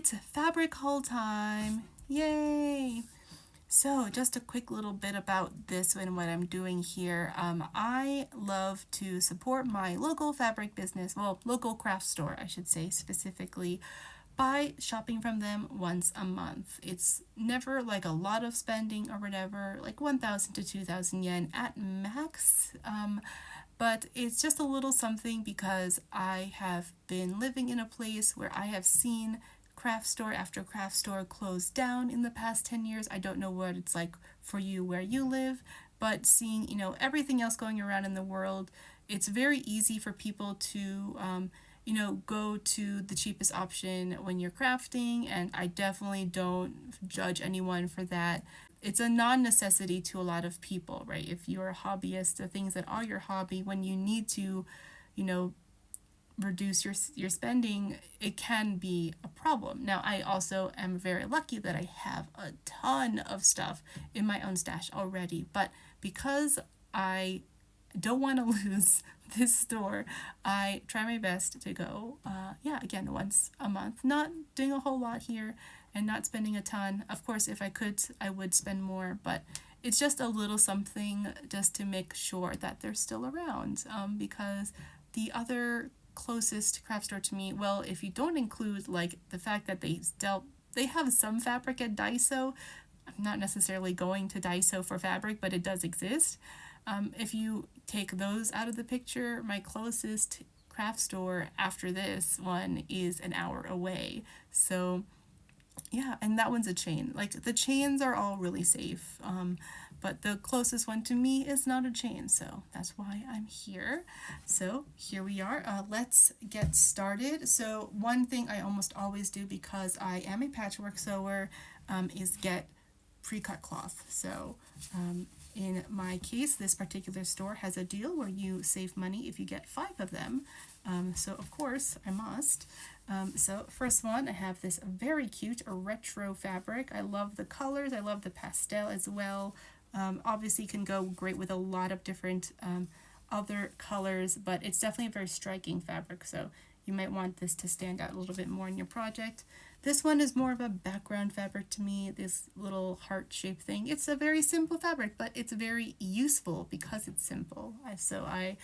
It's fabric haul time! Yay! So, just a quick little bit about this and what I'm doing here. I love to support my local fabric business, well, local craft store, I should say specifically, by shopping from them once a month. It's never like a lot of spending or whatever, like 1,000 to 2,000 yen at max. But it's just a little something because I have been living in a place where I have seen craft store after craft store close down in the past 10 years. I don't know what it's like for you where you live, but seeing, everything else going around in the world, it's very easy for people to, go to the cheapest option when you're crafting, and I definitely don't judge anyone for that. It's a non-necessity to a lot of people, right? If you're a hobbyist, the things that are your hobby, when you need to, you know, reduce your spending, it can be a problem. Now, I also am very lucky that I have a ton of stuff in my own stash already, but because I don't want to lose this store, I try my best to go, again, once a month. Not doing a whole lot here and not spending a ton. Of course, if I could, I would spend more, but it's just a little something just to make sure that they're still around. Because the other closest craft store to me, well, if you don't include like the fact that they have some fabric at Daiso. I'm not necessarily going to Daiso for fabric, but it does exist. If you take those out of the picture, my closest craft store after this one is an hour away. So yeah, and that one's a chain. Like the chains are all really safe. But the closest one to me is not a chain, so that's why I'm here. So here we are. Let's get started. So one thing I almost always do because I am a patchwork sewer is get pre-cut cloth. So in my case, this particular store has a deal where you save money if you get 5 of them. So of course I must. So first one, I have this very cute retro fabric. I love the colors. I love the pastel as well. Obviously can go great with a lot of different other colors, but it's definitely a very striking fabric, so you might want this to stand out a little bit more in your project. This one is more of a background fabric to me, this little heart-shaped thing. It's a very simple fabric, but it's very useful because it's simple. So I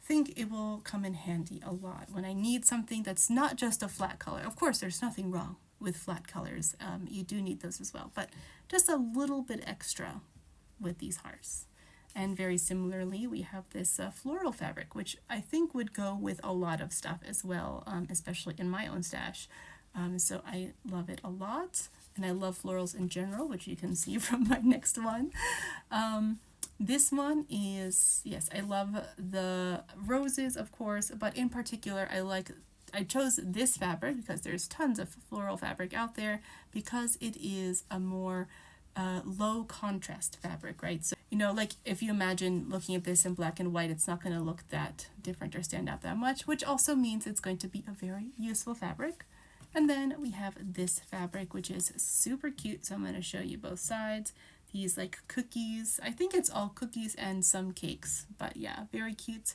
think it will come in handy a lot when I need something that's not just a flat color. Of course, there's nothing wrong with flat colors. You do need those as well, but just a little bit extra with these hearts. And very similarly, we have this floral fabric, which I think would go with a lot of stuff as well, especially in my own stash. So I love it a lot, and I love florals in general, which you can see from my next one. This one is, yes, I love the roses, of course, but in particular, I chose this fabric because there's tons of floral fabric out there because it is a more low contrast fabric, right? So, like if you imagine looking at this in black and white, it's not going to look that different or stand out that much, which also means it's going to be a very useful fabric. And then we have this fabric, which is super cute. So I'm going to show you both sides. These like cookies. I think it's all cookies and some cakes, but yeah, very cute.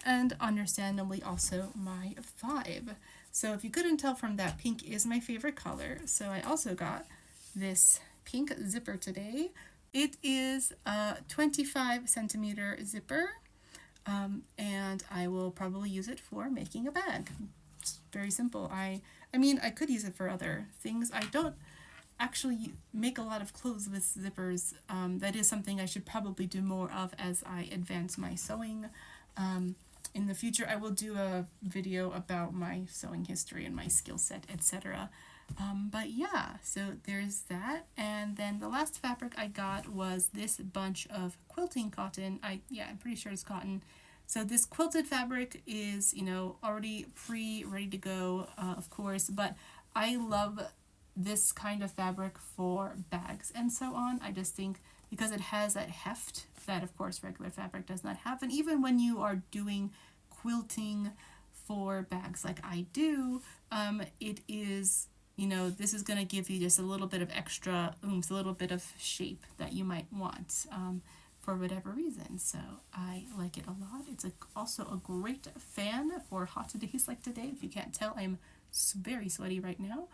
And understandably also my vibe. So if you couldn't tell from that, pink is my favorite color. So I also got this pink zipper today. It is a 25 centimeter zipper, and I will probably use it for making a bag. It's very simple. I mean, I could use it for other things. I don't actually make a lot of clothes with zippers. That is something I should probably do more of as I advance my sewing. In the future, I will do a video about my sewing history and my skill set, etc. But yeah, so there's that. And then the last fabric I got was this bunch of quilting cotton. I'm pretty sure it's cotton. So this quilted fabric is, already ready to go, of course, but I love this kind of fabric for bags and so on. I just think because it has that heft that, of course, regular fabric does not have. And even when you are doing quilting for bags like I do, it is, this is going to give you just a little bit of extra oomph, a little bit of shape that you might want for whatever reason. So I like it a lot. It's also a great fan for hot days like today. If you can't tell, I'm very sweaty right now.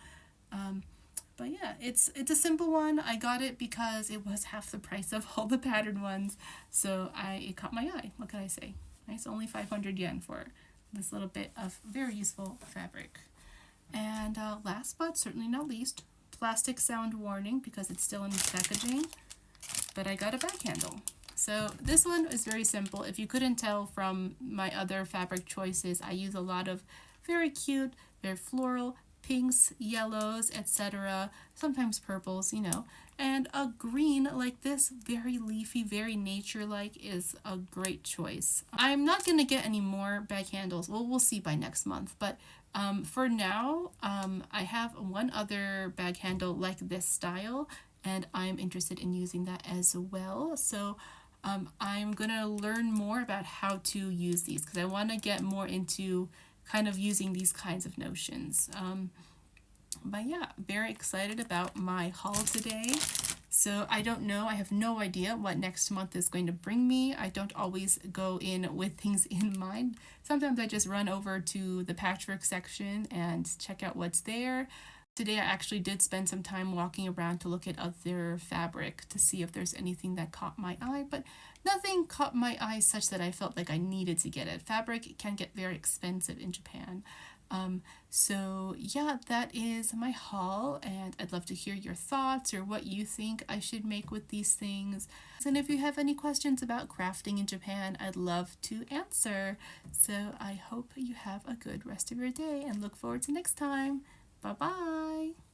But yeah, it's a simple one. I got it because it was half the price of all the patterned ones, so it caught my eye. What can I say? It's only 500 yen for this little bit of very useful fabric. And last but certainly not least, plastic sound warning because it's still in its packaging, but I got a bag handle. So this one is very simple. If you couldn't tell from my other fabric choices, I use a lot of very cute, very floral, pinks, yellows, etc. Sometimes purples, And a green like this, very leafy, very nature-like, is a great choice. I'm not going to get any more bag handles. Well, we'll see by next month. But for now, I have one other bag handle like this style, and I'm interested in using that as well. So I'm going to learn more about how to use these because I want to get more into kind of using these kinds of notions. But yeah, very excited about my haul today. So I don't know, I have no idea what next month is going to bring me. I don't always go in with things in mind. Sometimes I just run over to the patchwork section and check out what's there. Today I actually did spend some time walking around to look at other fabric to see if there's anything that caught my eye, but nothing caught my eye such that I felt like I needed to get it. Fabric can get very expensive in Japan. So yeah, that is my haul, and I'd love to hear your thoughts or what you think I should make with these things. And if you have any questions about crafting in Japan, I'd love to answer. So I hope you have a good rest of your day and look forward to next time. Bye bye!